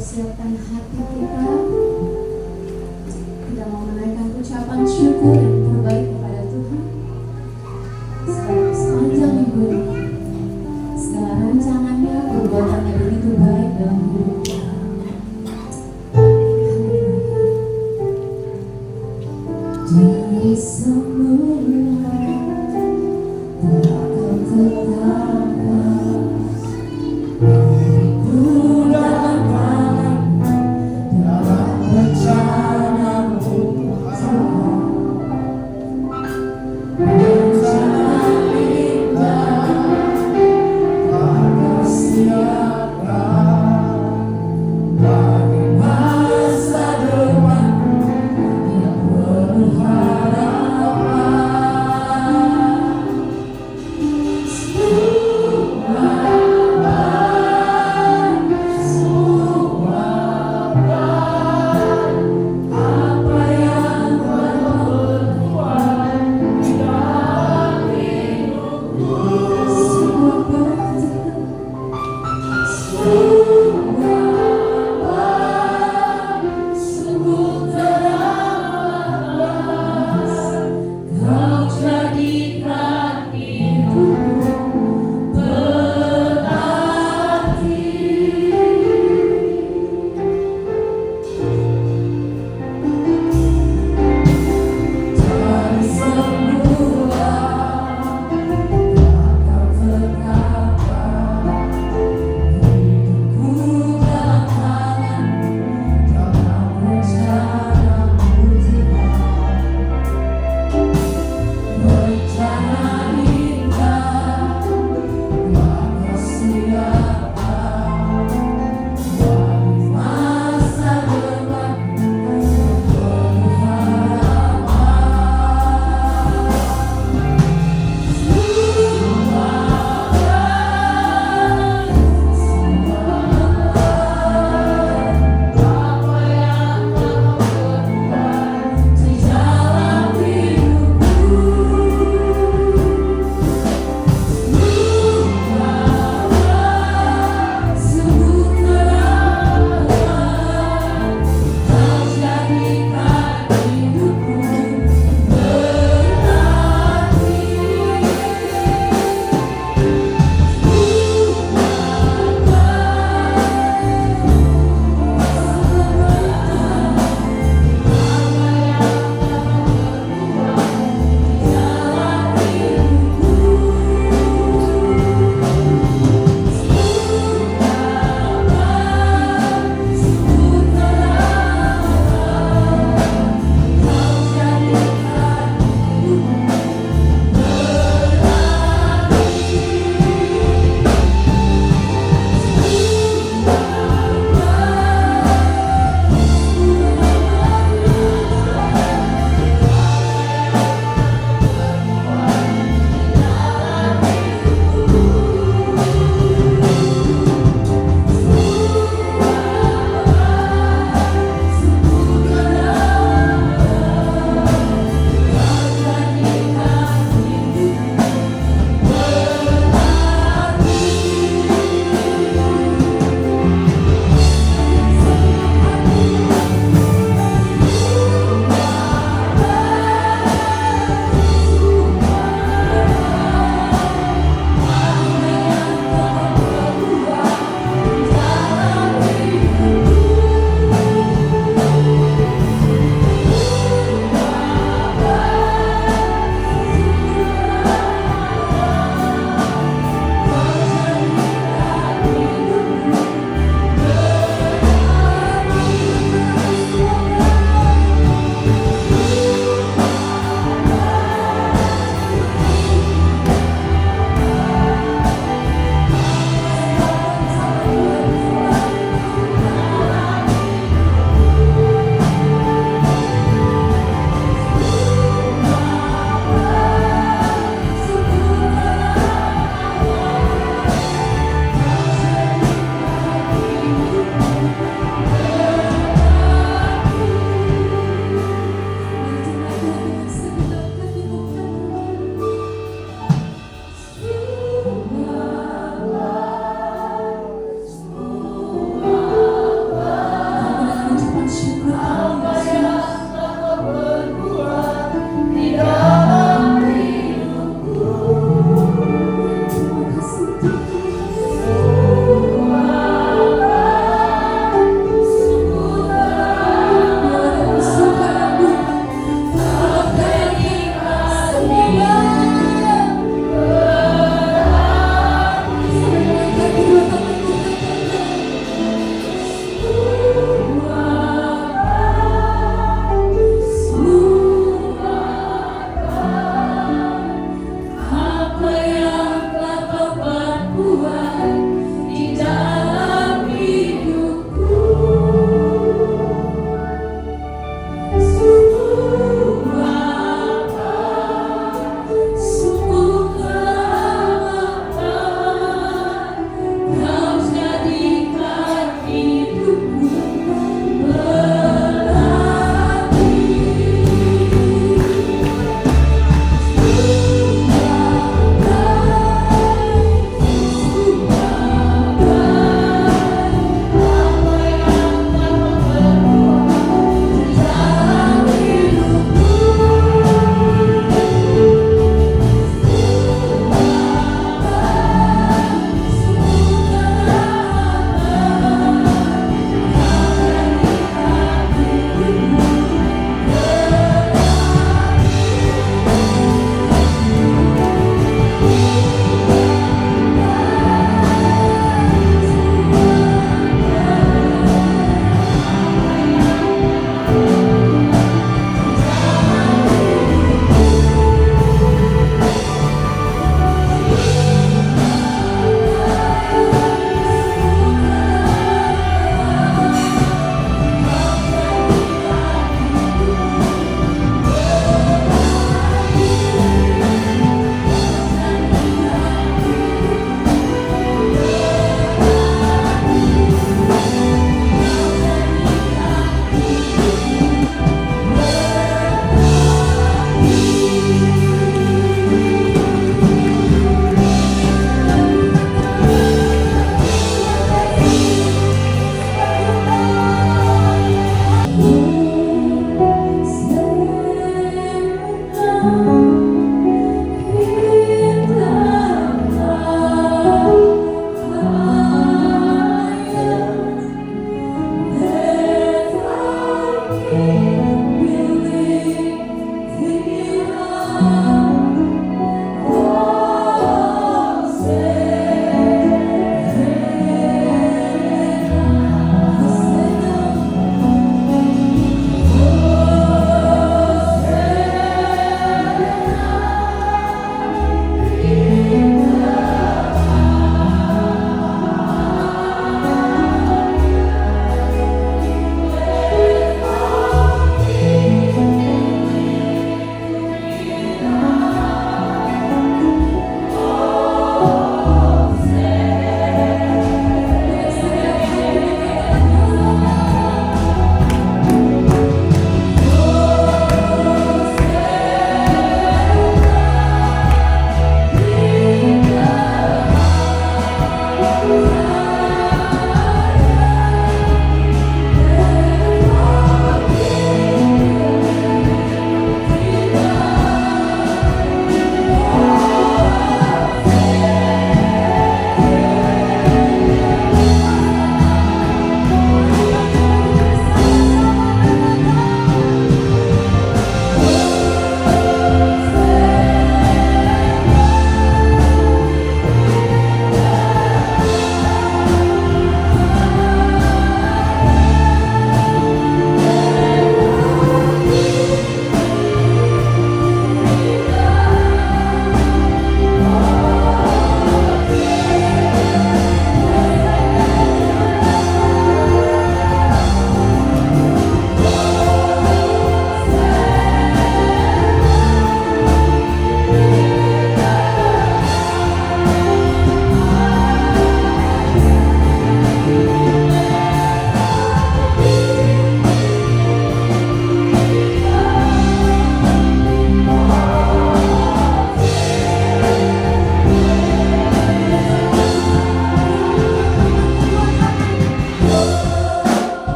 mempersiapkan hati kita. Kita mau menaikkan ucapan syukur yang terbaik kepada Tuhan. Sepanjang minggu ini, segala rancangannya, perbuatannya begitu baik dalam hidup kita. Dari semula telah Kau tetapkan diriku dalam tangan, dalam rencana-Mu Tuhan.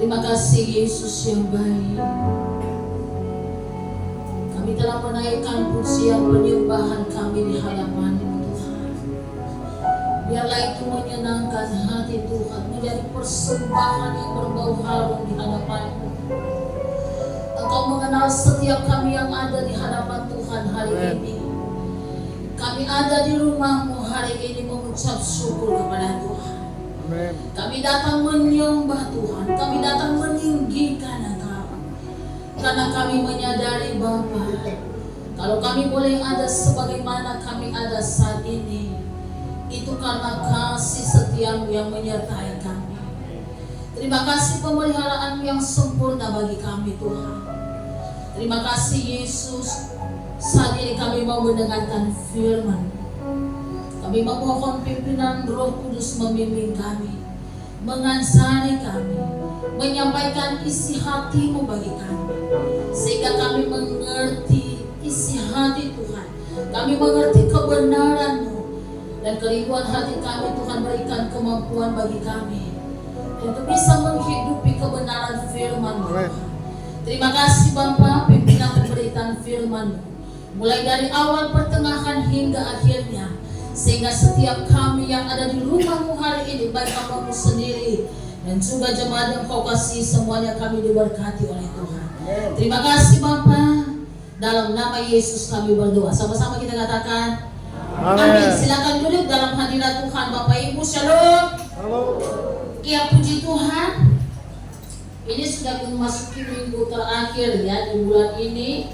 Terima kasih Yesus yang baik. Kami telah menaikkan pujian penyembahan kami di hadapan-Mu Tuhan. Biarlah itu menyenangkan hati Tuhan, menjadi persembahan yang berbau harum di hadapan-Mu. Engkau mengenal setiap kami yang ada di hadapan Tuhan hari ini. Kami ada di rumah-Mu hari ini mengucap syukur kepada Tuhan. Amen. Kami datang menyembah Tuhan, kami datang meninggikan Engkau. Karena kami menyadari Bapa, kalau kami boleh ada sebagaimana kami ada saat ini, itu karena kasih setia-Mu yang menyertai kami. Terima kasih pemeliharaan-Mu yang sempurna bagi kami Tuhan. Terima kasih Yesus. Saat ini kami mau mendengarkan firman. Kami memohon pimpinan Roh Kudus membimbing kami, mengansari kami, menyampaikan isi hati-Mu bagi kami, sehingga kami mengerti isi hati Tuhan. Kami mengerti kebenaran-Mu, dan kerinduan hati kami Tuhan berikan kemampuan bagi kami untuk bisa menghidupi kebenaran firman-Mu. Terima kasih Bapa, pimpinan pemberitaan firman-Mu, mulai dari awal, pertengahan hingga akhirnya, sehingga setiap kami yang ada di rumah-Mu hari ini, baik hamba-Mu sendiri dan juga jemaat yang Kau kasih, semuanya kami diberkati oleh Tuhan. Terima kasih Bapa, dalam nama Yesus kami berdoa. Sama-sama kita katakan amin. Silakan duduk dalam hadirat Tuhan. Bapak Ibu Shalom. Ya, puji Tuhan. Ini sudah memasuki minggu terakhir ya di bulan ini.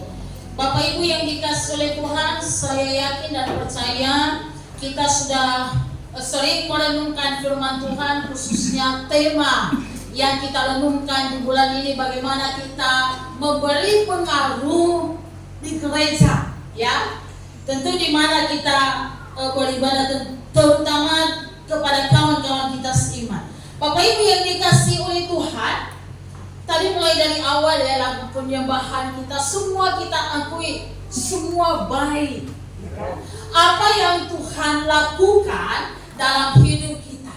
Bapak Ibu yang dikasihi oleh Tuhan, saya yakin dan percaya kita sudah sering merenungkan firman Tuhan, khususnya tema yang kita renungkan di bulan ini, bagaimana kita memberi pengaruh di gereja ya. Tentu di mana kita beribadah, terutama kepada kawan-kawan kita seiman. Bapak Ibu yang dikasihi oleh Tuhan, tadi mulai dari awal ya, lagu penyembahan kita, semua kita akui, semua baik. Apa yang Tuhan lakukan dalam hidup kita,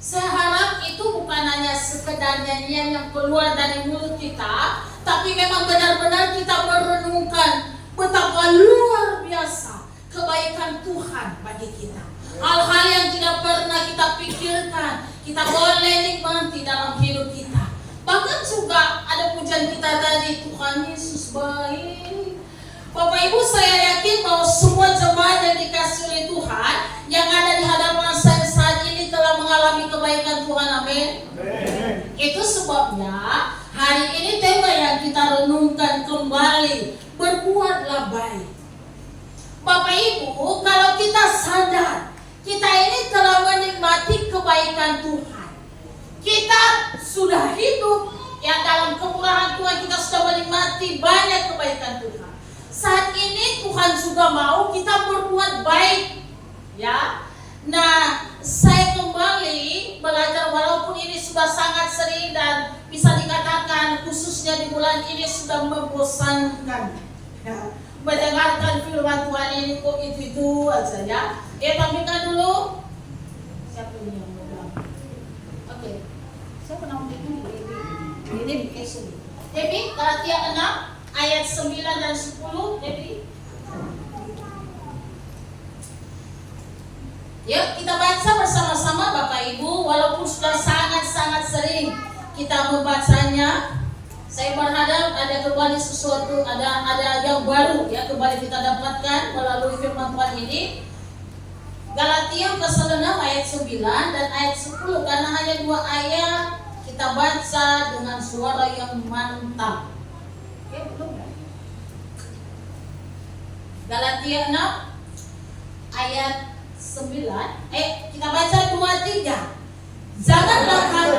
saya harap itu bukan hanya sekedar nyanyian yang keluar dari mulut kita, tapi memang benar-benar kita merenungkan betapa luar biasa kebaikan Tuhan bagi kita. Hal-hal yang tidak pernah kita pikirkan, kita boleh nikmati dalam hidup kita. Bahkan juga ada pujian kita tadi, Tuhan Yesus baik. Bapak Ibu, saya yakin bahwa semua jemaat yang dikasihi oleh Tuhan yang ada di hadapan saya saat ini telah mengalami kebaikan Tuhan. Amin. Itu sebabnya hari ini tema yang kita renungkan kembali, berbuatlah baik. Bapak Ibu, kalau kita sadar kita ini telah menikmati kebaikan Tuhan, kita sudah hidup yang dalam kemurahan Tuhan, kita sudah menikmati banyak kebaikan Tuhan. Saat ini Tuhan juga mau kita berbuat baik ya. Nah, saya kembali belajar, walaupun ini sudah sangat sering dan bisa dikatakan khususnya di bulan ini sudah membosankan ya. Mendengarkan firman Tuhan ini kok itu aja ya. Tampilkan dulu. Siapa ini yang mau? Oke. Siapa nama ini? Ini Debbie. Debbie, Galatia 6 ayat 9 dan 10, Debbie. Yuk kita baca bersama-sama Bapak Ibu, walaupun sudah sangat-sangat sering kita membacanya. Saya berharap ada kembali sesuatu, ada yang baru ya kembali kita dapatkan melalui firman Tuhan ini. Galatia pasal 6 ayat 9 dan ayat 10, karena hanya 2 ayat kita baca dengan suara yang mantap. Ya, belum. Galatia 6 ayat 9. Kita baca 2-3. Janganlah kamu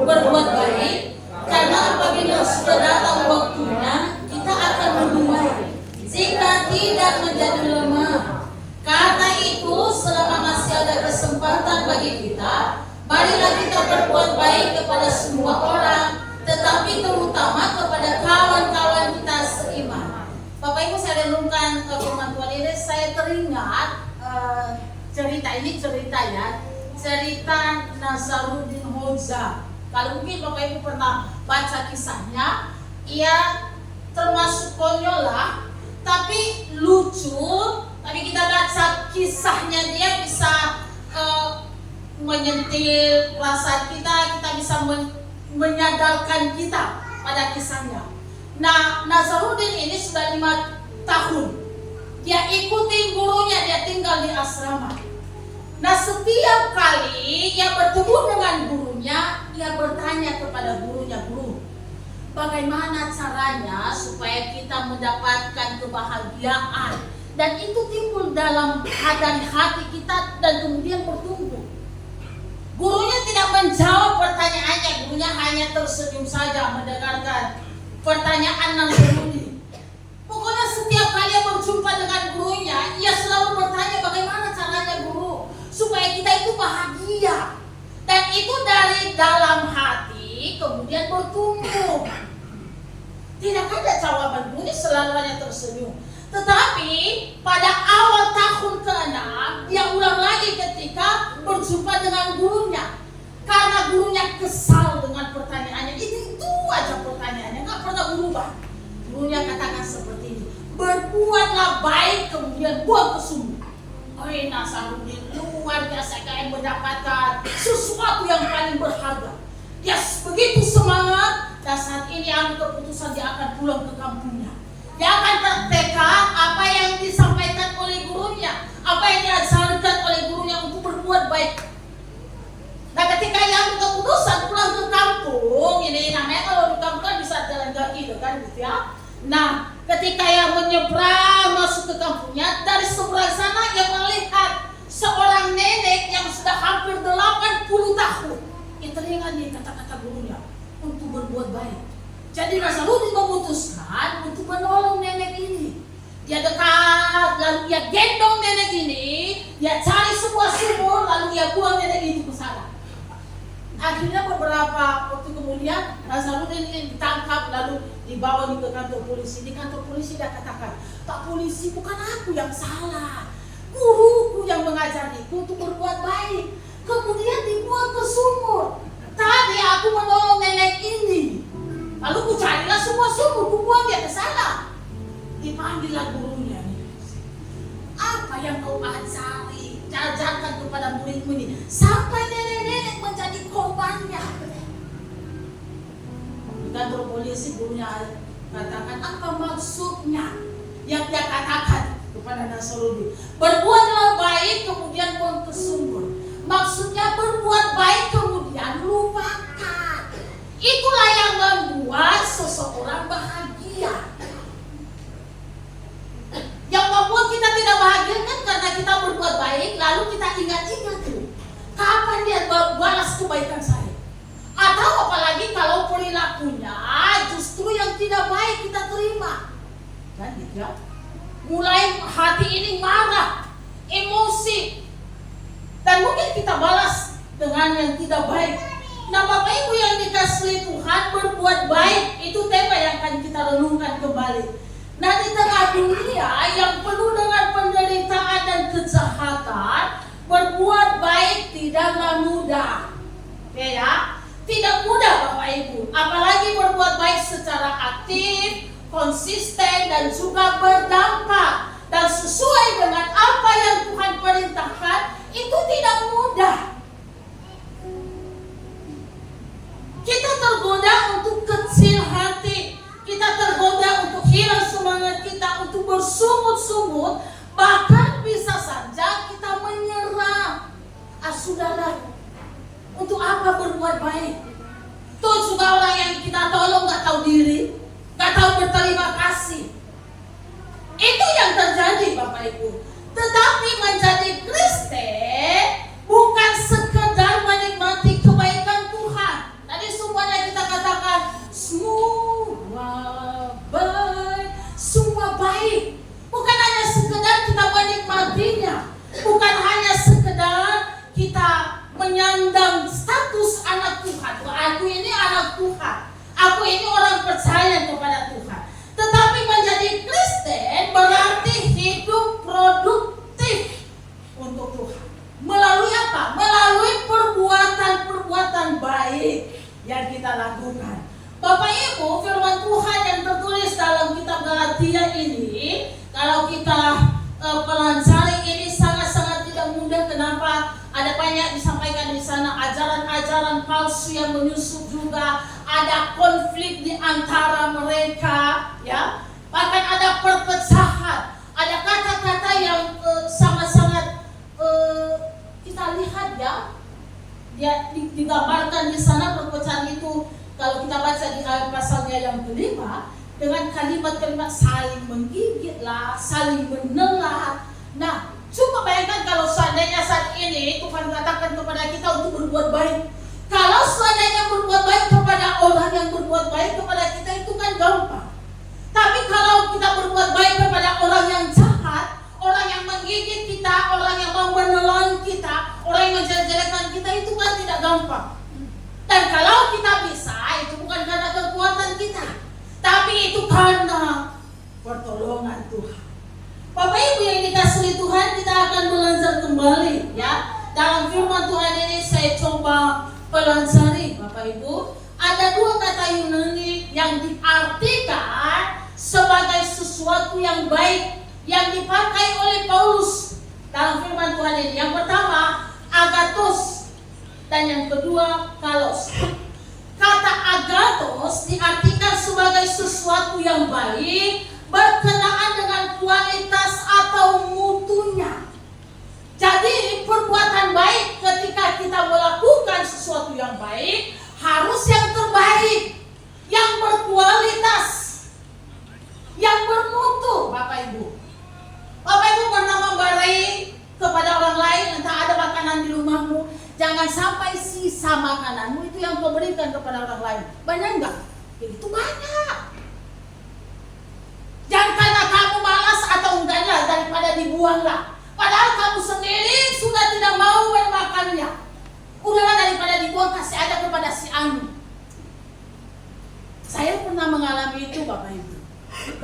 berbuat baik, karena apabila sudah datang waktunya, kita akan menuai jika tidak menjadi lemah. Karena itu, selama masih ada kesempatan bagi kita, marilah kita berbuat baik kepada semua orang, tetapi terutama kepada kawan-kawan kita seiman. Bapak Ibu, saya renungkan firman Tuhan ini, saya teringat cerita ya, cerita Nazaruddin Hoxha. Kalau mungkin Bapak Ibu pernah baca kisahnya, ia termasuk konyol lah, tapi lucu. Tapi kita baca kisahnya, dia bisa menyentil perasaan kita, kita bisa menyadarkan kita pada kisahnya. Nah, Nazaruddin ini sudah 5 tahun. Dia ikuti gurunya, dia tinggal di asrama. Nah, setiap kali ia bertemu dengan gurunya, ia bertanya kepada gurunya, "Guru, bagaimana caranya supaya kita mendapatkan kebahagiaan?" Dan itu timbul dalam hati kita dan kemudian bertumbuh. Gurunya tidak menjawab pertanyaannya, gurunya hanya tersenyum saja mendengarkan pertanyaan Nazaruddin. Pokoknya setiap kali ia berjumpa dengan gurunya, ia selalu bertanya, "Bagaimana caranya, Guru, supaya kita itu bahagia?" Dan itu dari dalam hati kemudian bertumbuh. Tidak ada jawaban, gurunya selalu hanya tersenyum. Tetapi pada awal tahun ke-6 dia ulang lagi ketika berjumpa dengan gurunya. Karena gurunya kesal dengan pertanyaannya, itu aja pertanyaannya, nggak pernah berubah. Gurunya katakan seperti ini, "Berbuatlah baik kemudian buang ke sumur." Nazaruddin luar biasa kayak mendapatkan sesuatu yang paling berharga. Dia begitu semangat, dan saat ini ambil keputusan dia akan pulang ke kampungnya. Dia akan bertekad apa yang disampaikan oleh gurunya, apa yang diajarkan oleh gurunya untuk berbuat baik. Nah, ketika ia ambil keputusan pulang ke kampung, ini namanya kalau di kampung kan bisa jalan kaki, kan gitu ya. Nah, ketika ia menyeberang masuk ke kampungnya, dari seberang sana ia melihat seorang nenek yang sudah hampir 80 tahun. Ia teringat nih kata-kata gurunya untuk berbuat baik. Jadi Nazaruddin memutuskan untuk menolong nenek ini. Dia dekat, lalu ia gendong nenek ini, dia cari sebuah sumur, lalu ia buang nenek itu ke sana. Akhirnya beberapa waktu kemudian Nazaruddin ini ditangkap, lalu dibawa ke kantor polisi. Di kantor polisi dia katakan, "Pak polisi, bukan aku yang salah, guruku yang mengajariku untuk berbuat baik, kemudian dibuang ke sumur. Tadi aku menolong nenek ini, lalu ku carilah semua sumur, ku buang dia ke sana." Dipanggillah gurunya, "Apa yang kau ajarkan kepada muridmu ini sampai nenek-nenek menjadi korbannya?" Di kantor polisi gurunya katakan, "Apa maksudnya yang dia katakan kepada Nazaruddin? Berbuatlah baik kemudian buang ke sumur. Maksudnya berbuat baik kemudian lupakan. Itulah yang membuat seseorang bahagia. Yang membuat kita tidak bahagia kan karena kita berbuat baik, lalu kita ingat-ingat tuh, kapan dia balas kebaikan saya? Atau apalagi kalau perilakunya justru yang tidak baik kita terima, kan gitu ya? Mulai hati ini marah, emosi, dan mungkin kita balas dengan yang tidak baik. Nah, Bapak Ibu yang dikasihi Tuhan, berbuat baik itu tema yang akan kita renungkan kembali. Nah, di tengah dunia yang penuh dengan penderitaan dan kejahatan, berbuat baik tidaklah mudah. Ya, tidak mudah Bapak Ibu. Apalagi berbuat baik secara aktif, konsisten, dan juga berdampak dan sesuai dengan apa yang Tuhan perintahkan, itu tidak mudah. Kita tergoda untuk kecil hati, kita tergoda untuk hilang semangat kita, untuk bersungut-sungut, bahkan bisa saja kita menyerah. Saudara, untuk apa berbuat baik? Tuh juga orang yang kita tolong gak tahu diri, gak tahu berterima kasih. Itu yang terjadi Bapak Ibu. Tetapi menjadi Kristen bukan sekedar menikmati kebaikan Tuhan. Tadi semuanya kita katakan semua baik. Bukan hanya sekedar kita menikmatinya, bukan hanya sekedar kita menyandang status anak Tuhan. Aku ini anak Tuhan, aku ini orang percaya kepada Tuhan. Tetapi menjadi yang kita lakukan. Bapak Ibu, firman Tuhan yang tertulis dalam kitab Galatia ini, kalau kita pelajari ini sangat-sangat tidak mudah. Kenapa? Ada banyak disampaikan di sana, ajaran-ajaran palsu yang menyusup juga, ada konflik di antara mereka, ya. Bahkan ada perpecahan, ada kata-kata yang sangat-sangat kita lihat ya, dia digambarkan di sana perpecahan itu. Kalau kita baca di ayat pasalnya yang kelima, dengan kalimat-kalimat saling menggigit lah, saling menelan. Nah, coba bayangkan kalau seandainya saat ini Tuhan katakan kepada kita untuk berbuat baik. Kalau seandainya berbuat baik kepada orang yang berbuat baik kepada kita itu kan gampang. Tapi kalau kita berbuat baik kepada orang yang jahat, orang yang menggigit kita, orang yang mau menelan kita, orang yang menjelek-jelekan kita, itu kan tidak gampang. Dan kalau kita bisa, itu bukan karena kekuatan kita, tapi itu karena pertolongan Tuhan. Bapak Ibu yang dikasihi Tuhan, kita akan belajar kembali ya. Dalam firman Tuhan ini saya coba pelajari Bapak Ibu. Ada dua kata Yunani yang diartikan sebagai sesuatu yang baik yang dipakai oleh Paulus dalam firman Tuhan ini. Yang pertama, agathos. Dan yang kedua, kalos. Kata agathos diartikan sebagai sesuatu yang baik, berkenaan dengan kualitas atau mutunya. Jadi perbuatan baik ketika kita melakukan sesuatu yang baik harus yang terbaik, yang berkualitas, yang bermutu. Bapak Ibu pernah memberi kepada orang lain, entah ada makanan di rumahmu, jangan sampai sisa makananmu itu yang kau berikan kepada orang lain. Banyak enggak? Itu banyak. Jangan karena kamu malas atau enggaklah, daripada dibuanglah. Padahal kamu sendiri sudah tidak mau memakannya. Udahlah, daripada dibuang, kasih aja kepada si anu. Saya pernah mengalami itu Bapak Ibu.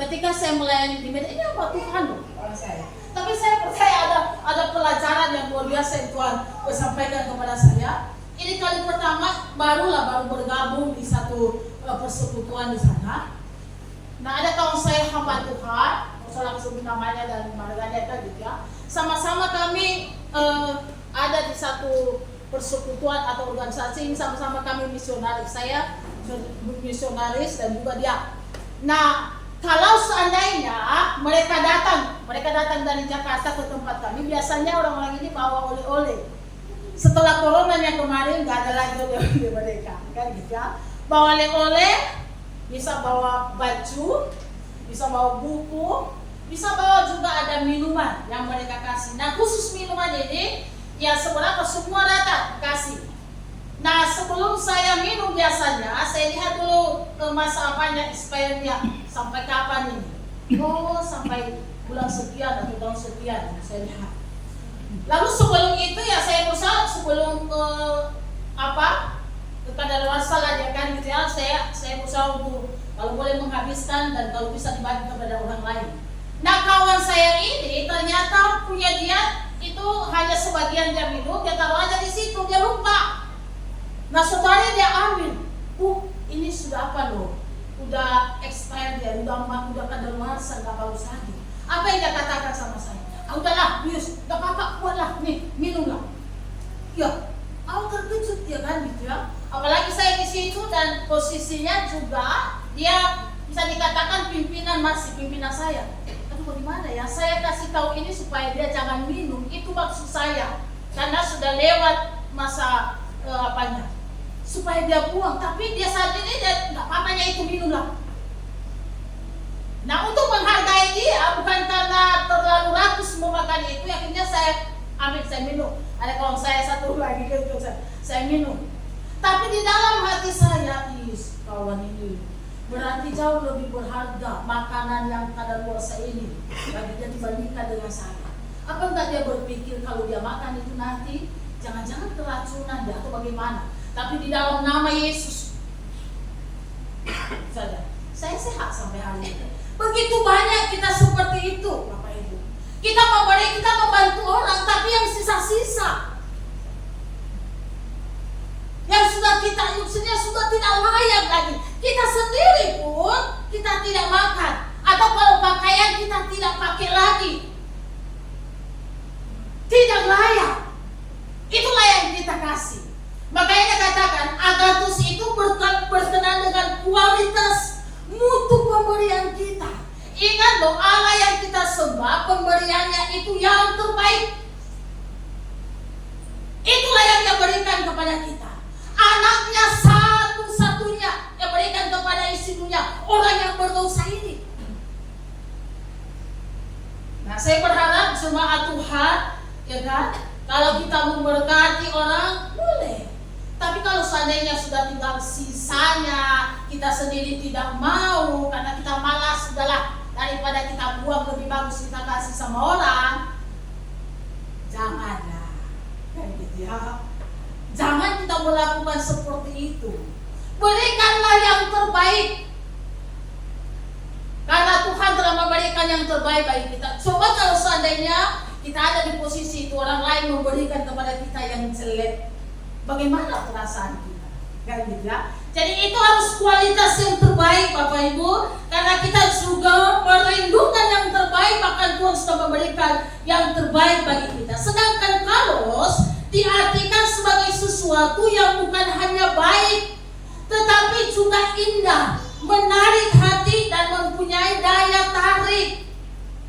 Ketika saya melayani di media, ini apa Tuhan loh orang saya. Tapi saya percaya ada pelajaran yang luar biasa yang Tuhan sampaikan kepada saya. Ini kali pertama baru bergabung di satu persekutuan di sana. Nah, ada kawan saya hamba Tuhan, saya sebut namanya dan marganya gitu ya. Sama-sama kami ada di satu persekutuan atau organisasi ini, sama-sama kami misionaris. Saya misionaris dan juga dia. Nah, kalau seandainya mereka datang dari Jakarta ke tempat kami, biasanya orang-orang ini bawa oleh-oleh. Setelah corona yang kemarin nggak ada lagi oleh-oleh mereka, kan gitu ya. Bawa oleh-oleh, bisa bawa baju, bisa bawa buku, bisa bawa juga ada minuman yang mereka kasih. Nah, khusus minuman ini, ya sebenarnya semua datang kasih. Nah, sebelum saya minum biasanya, saya lihat dulu masa apanya, expirednya, sampai kapan ini. Oh, sampai bulan sekian atau tahun sekian, saya lihat. Lalu sebelum itu ya saya berusaha sebelum kadaluarsa lah ya kan gitu ya, saya berusaha untuk kalau boleh menghabiskan dan kalau bisa dibagi kepada orang lain. Nah, kawan saya ini ternyata punya dia itu hanya sebagian dia minum, dia taruh aja di situ, dia lupa. Nah, saudaranya dia ambil, ini sudah apa loh? Udah expired ya, udah kadaluarsa, nggak bagus lagi. Apa yang dia katakan sama saya? Udahlah, bius, nggak apa-apa, buatlah, nih, minumlah. Ya, aku terkejut ya kan gitu ya. Apalagi saya di situ dan posisinya juga dia bisa dikatakan pimpinan saya. Aduh, bagaimana ya? Saya kasih tahu ini supaya dia jangan minum, itu maksud saya. Karena sudah lewat masa supaya dia buang, tapi dia saat ini dia nggak apa-apanya itu minumlah. Nah, untuk menghargai dia bukan karena terlalu rakus memakan itu, akhirnya saya ambil, saya minum. Ada kawan saya satu lagi gitu, saya minum. Tapi di dalam hati saya, kawan ini berarti jauh lebih berharga makanan yang kadaluarsa ini bagi dia dibandingkan dengan saya. Apa enggak dia berpikir kalau dia makan itu nanti jangan-jangan keracunan dia atau bagaimana? Tapi di dalam nama Yesus saja, saya sehat sampai hari ini. Begitu banyak kita seperti itu, Bapak Ibu. Kita membantu orang, tapi yang sisa-sisa, yang sudah kita tidak pakai lagi. Tidak layak. Itulah yang kita kasih. Makanya katakan agathos itu berkenaan dengan kualitas mutu pemberian kita. Ingat loh, Allah yang kita sembah pemberiannya itu yang terbaik. Itulah yang dia berikan kepada kita. Anaknya satu-satunya yang berikan kepada istrinya, orang yang berdosa ini. Nah, saya berharap jemaat Tuhan, ya kan, kalau kita memberkati orang, boleh. Tapi kalau seandainya sudah tinggal sisanya, kita sendiri tidak mau karena kita malas, sudahlah, daripada kita buang, lebih bagus kita kasih sama orang. Janganlah, kayak gitu ya. Jangan kita melakukan seperti itu. Berikanlah yang terbaik, karena Tuhan telah memberikan yang terbaik bagi kita. Coba kalau seandainya kita ada di posisi itu, orang lain memberikan kepada kita yang jelek, bagaimana perasaan kita? Kan gitu ya. Jadi itu harus kualitas yang terbaik Bapak Ibu, karena kita juga merindukan yang terbaik, bahkan Tuhan sudah memberikan yang terbaik bagi kita. Sedangkan kalos diartikan sebagai sesuatu yang bukan hanya baik, tetapi juga indah, menarik hati dan mempunyai daya tarik.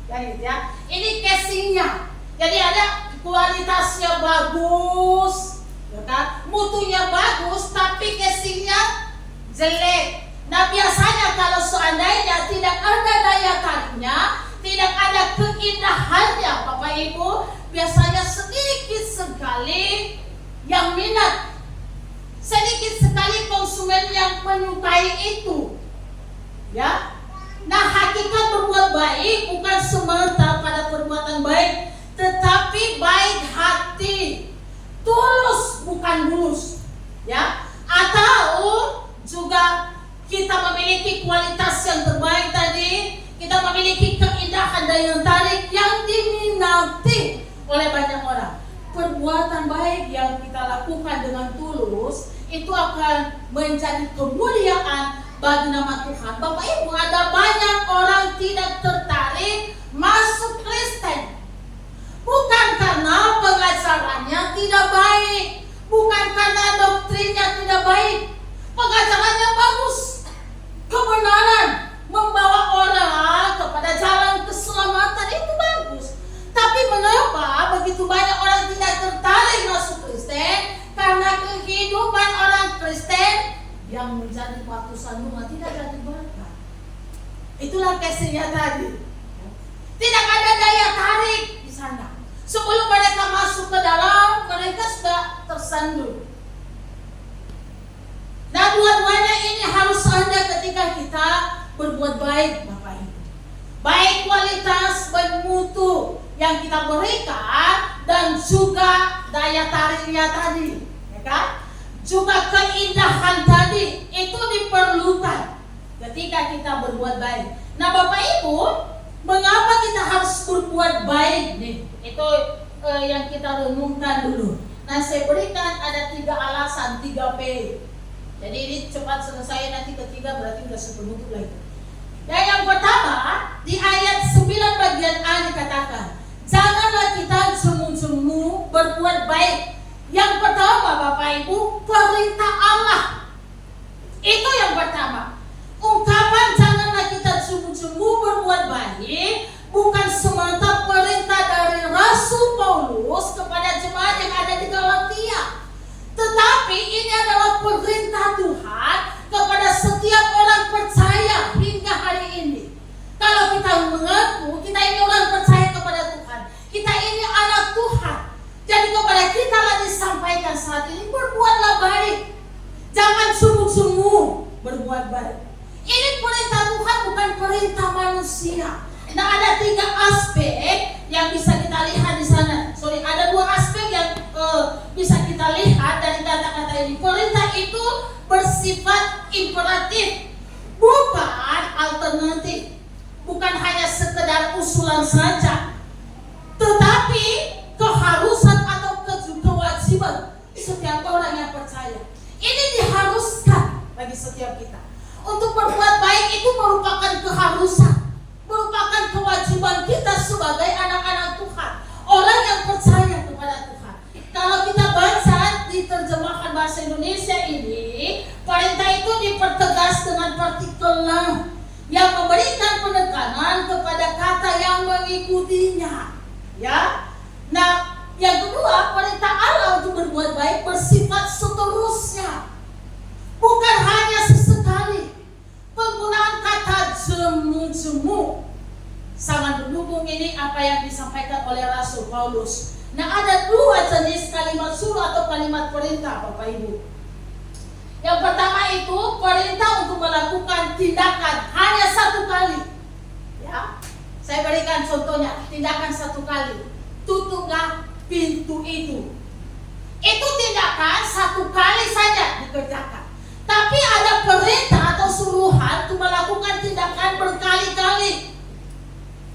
Gitu ya. Ini casingnya. Jadi ada kualitasnya bagus, ya kan? Mutunya bagus, tapi casingnya jelek. Nah, biasanya kalau seandainya tidak ada daya tariknya, tidak ada keindahannya, Bapak Ibu, biasanya sedikit sekali yang minat, sedikit sekali konsumen yang menyukai itu, ya. Nah, hakikat berbuat baik bukan semata pada perbuatan baik, tetapi baik hati, tulus bukan bulus, ya. Atau juga kita memiliki kualitas yang terbaik tadi, kita memiliki keindahan daya tarik yang diminati oleh banyak orang. Perbuatan baik yang kita lakukan dengan tulus itu akan menjadi kemuliaan bagi nama Tuhan. Bapak Ibu, ada banyak orang tidak tertarik masuk Kristen, bukan karena pengajarannya tidak baik, bukan karena doktrinnya tidak baik. Pengajarannya bagus, kebenaran, membawa orang kepada jalan keselamatan itu bagus. Tapi mengapa begitu banyak orang tidak tertarik masuk Kristen? Karena kehidupan orang Kristen yang menjadi batu sandungan, tidak jadi berkat. Itulah casingnya tadi. Tidak ada daya tarik di sana. Sebelum mereka masuk ke dalam, mereka sudah tersandung. Nah, dua-duanya ini harus ada ketika kita berbuat baik, Bapak Ibu. Baik kualitas, baik mutu yang kita berikan, dan juga daya tariknya tadi, ya kan? Juga keindahan tadi itu diperlukan ketika kita berbuat baik. Nah, Bapak Ibu, mengapa kita harus berbuat baik nih? Itu yang kita renungkan dulu. Nah, saya berikan ada 3 alasan, 3 P. Jadi ini cepat selesai, nanti ketiga berarti udah sepenuh lagi. Dan yang pertama, di ayat 9 bagian A dikatakan, janganlah kita jemu-jemu berbuat baik. Yang pertama Bapak Ibu, perintah Allah. Itu yang pertama. Ungkapan janganlah kita jemu-jemu berbuat baik bukan semata perintah dari Rasul Paulus kepada jemaat yang ada di Galatia, tetapi ini adalah perintah Tuhan kepada setiap orang percaya hingga hari ini. Kalau kita mengaku kita ini orang percaya kepada Tuhan, kita ini anak Tuhan, jadi kepada kita lah disampaikan saat ini, berbuatlah baik, jangan semu-semu berbuat baik. Ini perintah Tuhan, bukan perintah manusia. Nah, ada 3 aspek yang bisa kita lihat di sana. Ada 2 aspek yang bisa kita lihat dari kata-kata ini. Perintah itu bersifat imperatif, bukan alternatif, bukan hanya sekedar usulan saja, tetapi keharusan atau kewajiban setiap orang yang percaya. Ini diharuskan bagi setiap kita. Untuk berbuat baik itu merupakan keharusan, merupakan merupakan kewajiban kita sebagai anak-anak Tuhan, orang yang percaya kepada Tuhan. Kalau kita baca di terjemahan bahasa Indonesia ini, perintah itu dipertegas dengan partikel na yang memberikan penekanan kepada kata yang mengikutinya. Ya, nah yang kedua, perintah Allah untuk berbuat baik bersifat seterusnya, bukan hanya sesekali. Penggunaan kata jemu-jemu sangat mendukung ini apa yang disampaikan oleh Rasul Paulus. Nah, ada dua jenis kalimat suruh atau kalimat perintah, Bapak Ibu. Yang pertama itu perintah untuk melakukan tindakan hanya satu kali. Ya, saya berikan contohnya, tindakan satu kali. Tutuplah pintu itu. Itu tindakan satu kali saja dikerjakan. Tapi ada perintah atau suruhan untuk melakukan tindakan berkali-kali.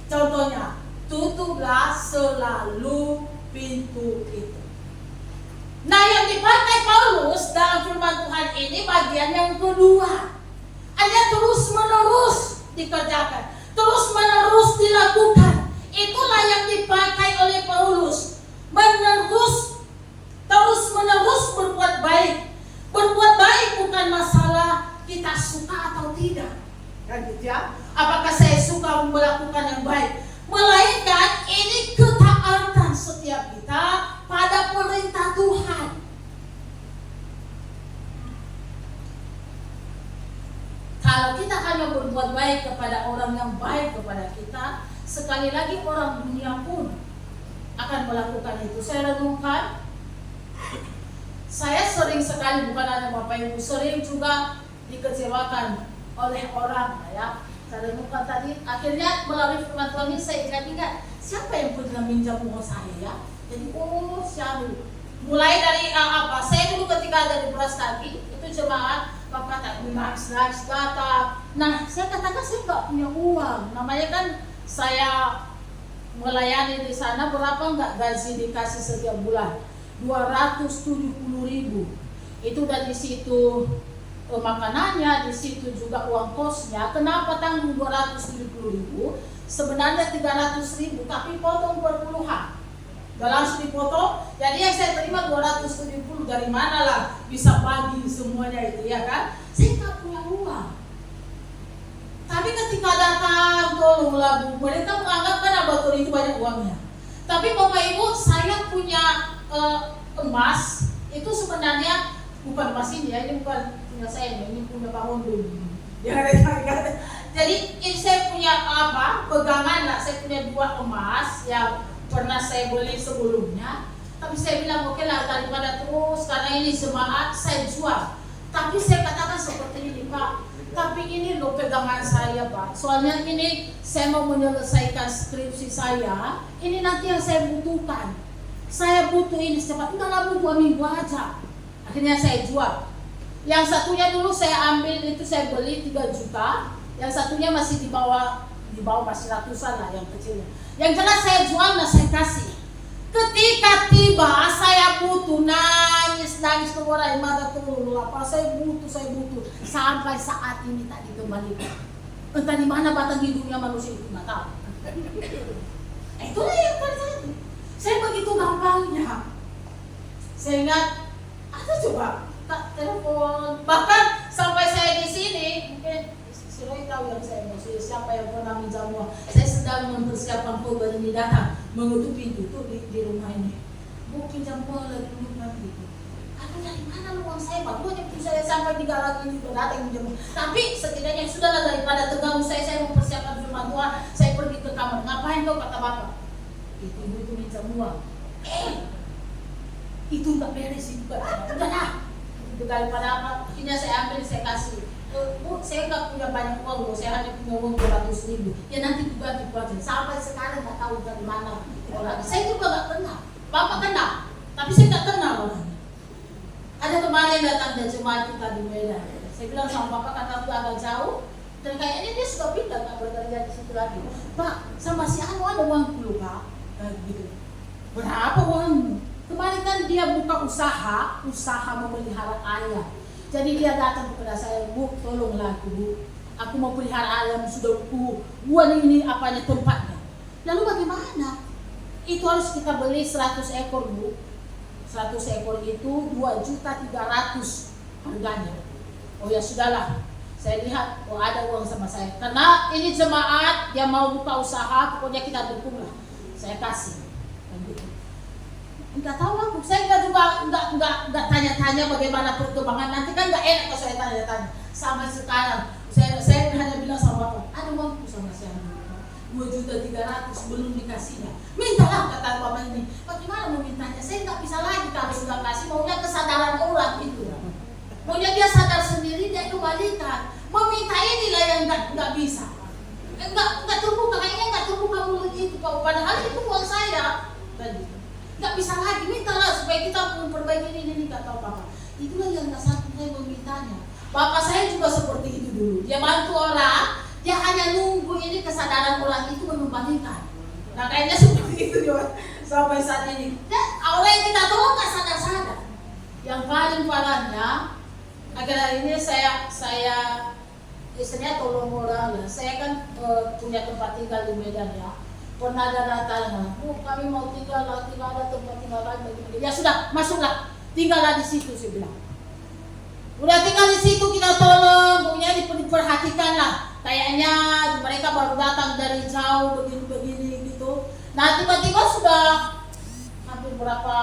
Contohnya, tutuplah selalu pintu itu. Nah, yang dipakai Paulus dalam firman Tuhan ini bagian yang kedua. Ada terus-menerus dikerjakan, terus-menerus dilakukan. Itulah yang dipakai oleh Paulus. Terus-menerus berbuat baik. Berbuat baik bukan masalah kita suka atau tidak. Kan gitu ya? Apakah saya suka melakukan yang baik? Melainkan ini ketaatan setiap kita pada perintah Tuhan. Kalau kita hanya berbuat baik kepada orang yang baik kepada kita, sekali lagi orang dunia pun akan melakukan itu. Saya renungkan, saya sering sekali, bukan hanya Bapak Ibu, sering juga dikecewakan oleh orang, ya. Saya renungkan tadi, akhirnya melalui firman Tuhan ini saya ingat siapa yang pernah minjam uang saya, ya. Jadi siapa? Mulai dari saya dulu ketika ada di Brastagi, itu jemaat Bapak kata naks data. Nah, saya katakan saya nggak punya uang. Namanya kan saya melayani di sana, berapa nggak gaji dikasih setiap bulan? 270.000. Itu dari situ makanannya, di situ juga uang kosnya. Kenapa tanggung 270.000? Sebenarnya 300.000, tapi potong perpuluhan. Gak langsung dipotong. Jadi yang saya terima 270, dari mana lah bisa bagi semuanya itu, ya kan? Saya nggak punya uang. Tapi ketika datang, tolonglah Bu, mereka menganggap kan Abatur itu banyak uangnya. Tapi Bapak Ibu, saya punya emas. Itu sebenarnya bukan emas ini, ya, ini bukan punya saya, ini punya Pak Hondo. Ya, jadi ini saya punya pegangan lah. Saya punya 2 emas yang pernah saya beli sebelumnya. Tapi saya bilang oke lah, daripada terus karena ini jemaat saya jual. Tapi saya katakan seperti ini, Pak, tapi ini loh pegangan saya, Pak. Soalnya ini saya mau menyelesaikan skripsi saya. Ini nanti yang saya butuhkan. Saya butuh ini secepat, udah lah Bu, 2 minggu aja. Akhirnya saya jual. Yang satunya dulu saya ambil, itu saya beli 3 juta. Yang satunya masih di bawah masih ratusan lah yang kecilnya. Yang jelas saya jual dan saya kasih. Ketika tiba saya butuh, nangis keluar air mata turun apa, saya butuh. Sampai saat ini tak dikembalikan. Entah di mana batang hidungnya manusia itu, nggak tahu. Itulah yang terjadi. Saya begitu gampangnya. Saya ingat ada coba tak telepon, bahkan sampai saya di sini mungkin Siroi tahu yang saya maksud, siapa yang pernah minjam uang. Saya sedang mempersiapkan korban ini datang mengetuk pintu tuh di rumah ini. Bu, pinjam uang lagi nanti. Aduh, dari mana uang saya Pak? Bu, nyebut saya sampai 3 lagi ini datang minjam. Tapi setidaknya sudahlah, daripada terganggu saya mempersiapkan firman Tuhan. Saya pergi ke kamar. Ngapain kau, kata Bapak? Ibu itu minjam uang. Itu nggak beres itu, Pak. Udah lah. Itu daripada apa? Akhirnya saya ambil, saya kasih. Bu, saya nggak punya banyak uang, saya hanya punya uang 200.000. Ya nanti juga dibuatin. Sampai sekarang nggak tahu dari mana. Saya juga nggak kenal. Bapak kenal, tapi saya nggak kenal orangnya. Ada kemarin datang dari jemaat kita di Medan. Saya bilang sama Bapak, kata aku agak jauh. Dan kayaknya dia sudah pindah, nggak bekerja di situ lagi. Pak, sama si Anu ada uang dulu, Pak. Kayak gitu. Berapa uangmu? Kemarin kan dia buka usaha memelihara ayam. Jadi dia datang kepada saya, Bu, tolonglah aku, Bu. Aku mau pelihara ayam, sudah buat ini apanya tempatnya. Lalu bagaimana? Itu harus kita beli 100 ekor Bu. 100 ekor itu 2.300.000 harganya. Oh ya sudahlah, saya lihat ada uang sama saya. Karena ini jemaat yang mau buka usaha, pokoknya kita dukung lah. Saya kasih. Enggak tahu aku, saya enggak tanya-tanya bagaimana perkembangan. Nanti kan enggak enak kalau saya tanya-tanya. Sampai sekarang saya hanya bilang sama Bapak, ada uangku sama saya. 2.300.000 belum dikasihnya. Mintalah kata Bapak ini. Bagaimana mau mintanya? Saya nggak bisa lagi kalau sudah kasih. Maunya kesadaran orang itu. Maunya dia sadar sendiri, dia kembalikan. Mau minta inilah yang nggak bisa. Nggak terbuka, kayaknya nggak terbuka mulut itu. Padahal itu uang saya. Nggak bisa lagi. Mintalah supaya kita memperbaiki ini nggak tahu Bapak. Itulah yang nggak satu saya memintanya. Bapak saya juga seperti itu dulu. Dia bantu orang. Dia hanya nunggu ini kesadaran orang itu mengembalikan. Nah kayaknya seperti itu juga sampai saat ini. Dan orang yang kita tolong nggak sadar-sadar. Yang paling parahnya, akhir-akhir ini saya istrinya tolong orang ya. Saya kan punya tempat tinggal di Medan ya. Pernah ada datang, Bu kami mau tinggal ada tempat tinggal lagi bagi. Ya sudah masuklah, tinggallah di situ saya bilang. Udah tinggal di situ kita tolong, punya diperhatikanlah. Kayaknya mereka baru datang dari jauh begini gitu. Nah tiba-tiba sudah hampir berapa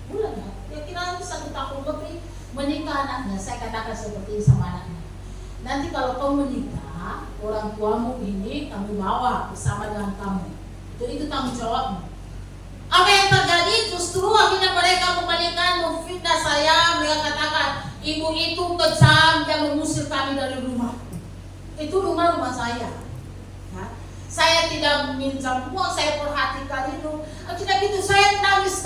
bulan ya? Ya kira 1 tahun lebih menikah anaknya. Saya katakan seperti ini sama anaknya. Nanti kalau kau menikah, orang tuamu ini kami bawa bersama dengan kamu. Itu tanggung jawabmu. Apa yang terjadi? Justru akhirnya mereka membalikan, memfitnah saya. Mereka katakan ibu itu kejam, dia mengusir kami dari rumah. Itu rumah saya. Ya. Saya tidak minjam uang, saya perhatikan itu. Tidak gitu, saya nangis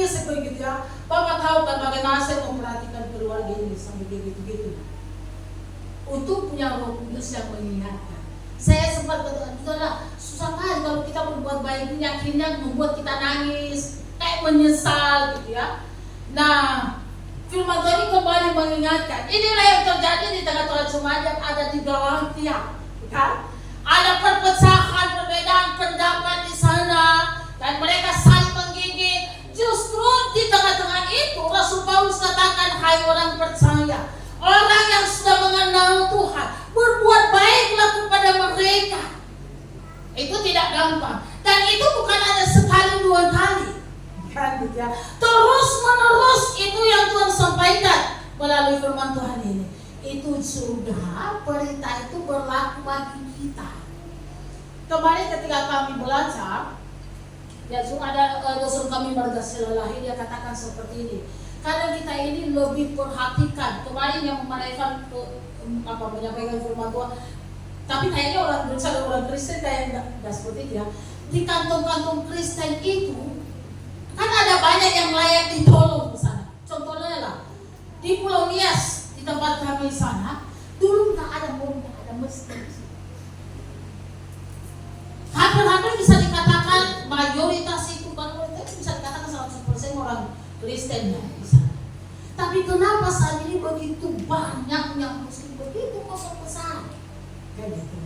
seperti ya. Bapak tahu kan bagaimana saya memperhatikan keluarga ini sampai gitu. Untuk punya Roh Kudus yang mengingatkan. Saya sempat berkata, susah kan kalau kita berbuat baik ini akhirnya membuat kita nangis, kayak menyesal gitu ya. Nah, firman Tuhan ini kembali mengingatkan. Inilah yang terjadi di tengah-tengah jemaat yang ada di Galatia, kan? Ada perpecahan, perbedaan pendapat di sana, dan mereka saling menggigit. Justru di tengah-tengah itu Rasul Paulus katakan, hai orang percaya, orang yang sudah mengenal Tuhan, berbuat baiklah kepada mereka. Itu tidak gampang, dan itu bukan hanya sekali 2 kali. Ya. Terus menerus itu yang Tuhan sampaikan melalui firman Tuhan ini. Itu sudah perintah itu berlaku bagi kita. Kemarin ketika kami belajar, ya ada dosen kami Margasila Lahir, dia katakan seperti ini. Karena kita ini lebih perhatikan. Kemarin yang menyampaikan firman Tuhan, tapi kayaknya orang Kristen kayak nggak seperti itu ya. Di kantong-kantong Kristen itu kan ada banyak yang layak ditolong di sana. Contohnya lah di Pulau Nias, di tempat kami sana, dulu nggak ada bom, nggak ada masjid. Hampir-hampir bisa dikatakan mayoritas itu bisa dikatakan 100% orang Kristen ya di sana. Tapi kenapa saat ini begitu banyak yang Muslim, begitu kosong besar? Kayak gitu.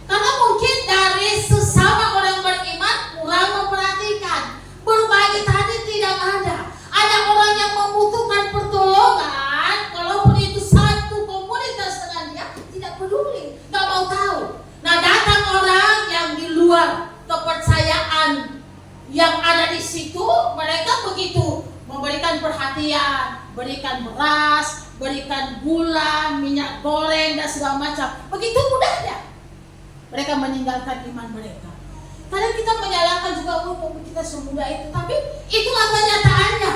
Karena mungkin dari sesama orang beriman kurang memperhatikan. Berbagi tadi tidak ada. Ada orang yang membutuhkan pertolongan, kalaupun itu satu komunitas dengan dia, tidak peduli, nggak mau tahu. Nah datang orang yang di luar kepercayaan yang ada di situ, mereka begitu memberikan perhatian, berikan beras, berikan gula, minyak goreng dan segala macam. Begitu mudahnya mereka meninggalkan iman mereka. Kadang kita menyalahkan juga kita semudah itu, tapi itulah kenyataannya.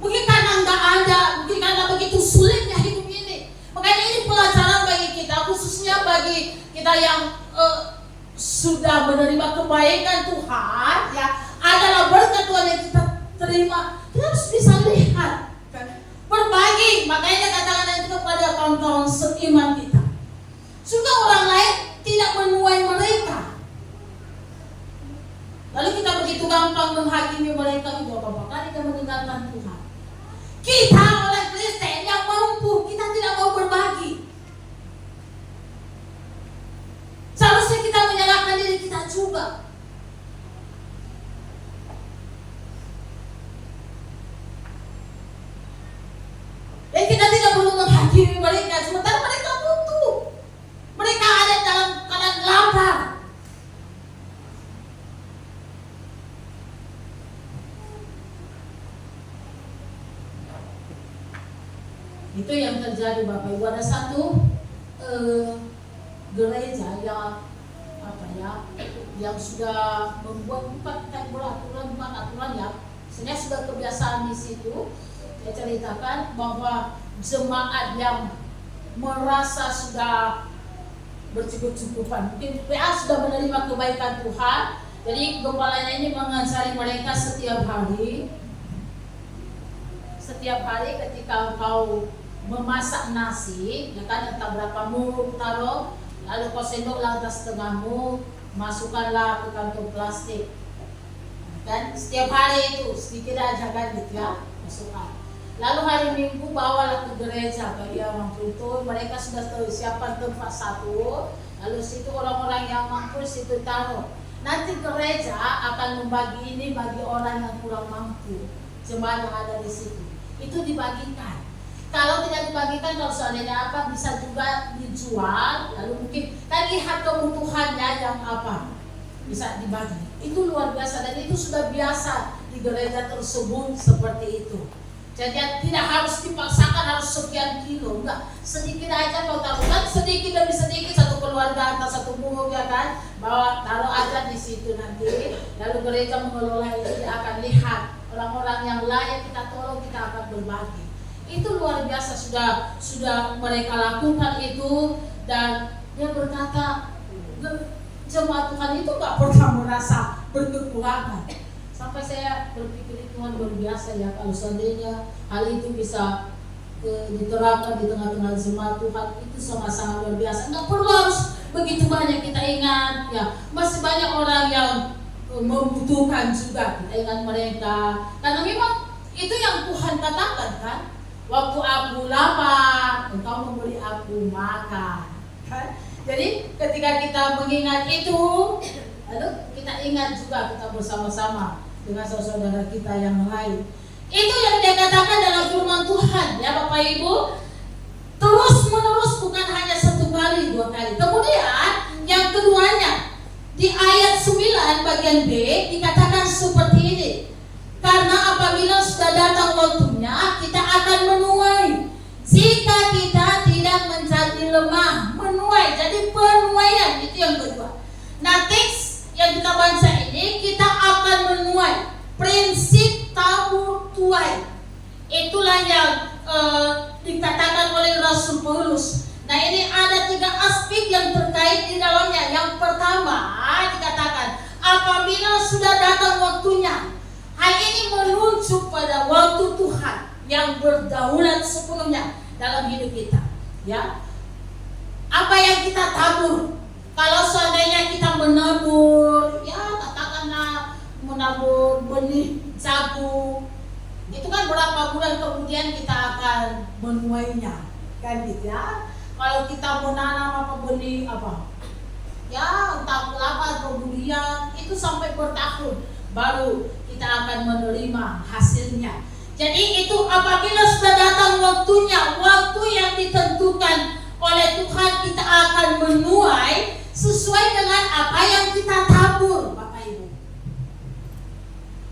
Mungkin karena nggak ada, mungkin karena begitu sulitnya hidup ini. Makanya ini pelajaran bagi kita, khususnya bagi kita yang sudah menerima kebaikan Tuhan, ya adalah berkat Tuhan yang kita terima. Kita harus bisa lihat, berbagi. Makanya katakan itu kepada kawan-kawan seiman kita. Sudah orang lain tidak menuai mereka. Lalu kita begitu gampang menghakimi mereka itu apa-apa. Karena kita meninggalkan Tuhan. Kita orang Kristen yang mampu, kita tidak mau berbagi. Itu yang terjadi Bapak Ibu. Ada satu gereja yang sudah membuat bukan aturan ya, sebenarnya sudah kebiasaan di situ. Saya ceritakan bahwa jemaat yang merasa sudah bercukup-cukupan, mungkin PA sudah menerima kebaikan Tuhan, jadi gempalanya ini mengajari mereka setiap hari ketika engkau memasak nasi, ya kan, entah berapa muruk taruh, lalu kau sendok lantas setengahmu, masukkanlah ke kantong plastik, kan, setiap hari itu sedikit aja kan gitu ya, masukkan. Lalu hari Minggu bawalah ke gereja bagi orang itu, mereka sudah siapkan tempat satu, lalu situ orang-orang yang mampu situ taruh. Nanti gereja akan membagi ini bagi orang yang kurang mampu, jemaat yang ada di situ. Itu dibagikan. Kalau tidak dibagikan, kalau seandainya apa, bisa juga dijual, lalu mungkin kan lihat kebutuhannya yang apa, bisa dibagi. Itu luar biasa, dan itu sudah biasa di gereja tersebut seperti itu. Jadi tidak harus dipaksakan harus sekian kilo, enggak, sedikit aja kau taruh, kan sedikit demi sedikit, satu keluarga atau satu minggu ya kan, bawa taruh aja di situ nanti, lalu gereja mengelola itu, dia akan lihat orang-orang yang layak kita tolong, kita akan berbagi. Itu luar biasa sudah mereka lakukan itu, dan dia berkata jemaat Tuhan itu nggak pernah merasa berkekurangan. Sampai saya berpikir Tuhan luar biasa ya, kalau seandainya hal itu bisa diterapkan di tengah-tengah jemaat Tuhan, itu sangat-sangat luar biasa. Nggak perlu harus begitu banyak, kita ingat ya, masih banyak orang yang membutuhkan juga, kita ingat mereka, karena memang itu yang Tuhan katakan kan, waktu aku lapar engkau memberi aku makan kan? Jadi ketika kita mengingat itu, lalu kita ingat juga kita bersama-sama dengan saudara kita yang lain. Itu yang dia katakan dalam firman Tuhan ya Bapak Ibu, terus menerus, bukan hanya satu kali, dua kali. Kemudian yang keduanya di ayat 9 bagian B dikatakan seperti ini, karena apabila sudah datang waktunya kita akan menuai, jika kita tidak menjadi lemah. Menuai, jadi penuaian, itu yang kedua. Nah, teks yang kita baca ini, kita akan menuai, prinsip tabur tuai. Itulah yang dikatakan oleh Rasul Paulus. Nah, ini ada 3 aspek yang terkait di dalamnya. Yang pertama dikatakan apabila sudah datang waktunya. Hal ini menunjuk pada waktu Tuhan yang berdaulat sepenuhnya dalam hidup kita. Ya, apa yang kita tabur? Kalau seandainya kita menabur, ya katakanlah menabur benih jagung, itu kan berapa bulan kemudian kita akan menuainya, kan gitu ya. Kalau kita menanam apa benih apa, ya entah berapa kemudian itu sampai bertahun baru kita akan menerima hasilnya. Jadi itu apabila sudah datang waktunya, waktu yang ditentukan oleh Tuhan, kita akan menuai sesuai dengan apa yang kita tabur, Bapak Ibu.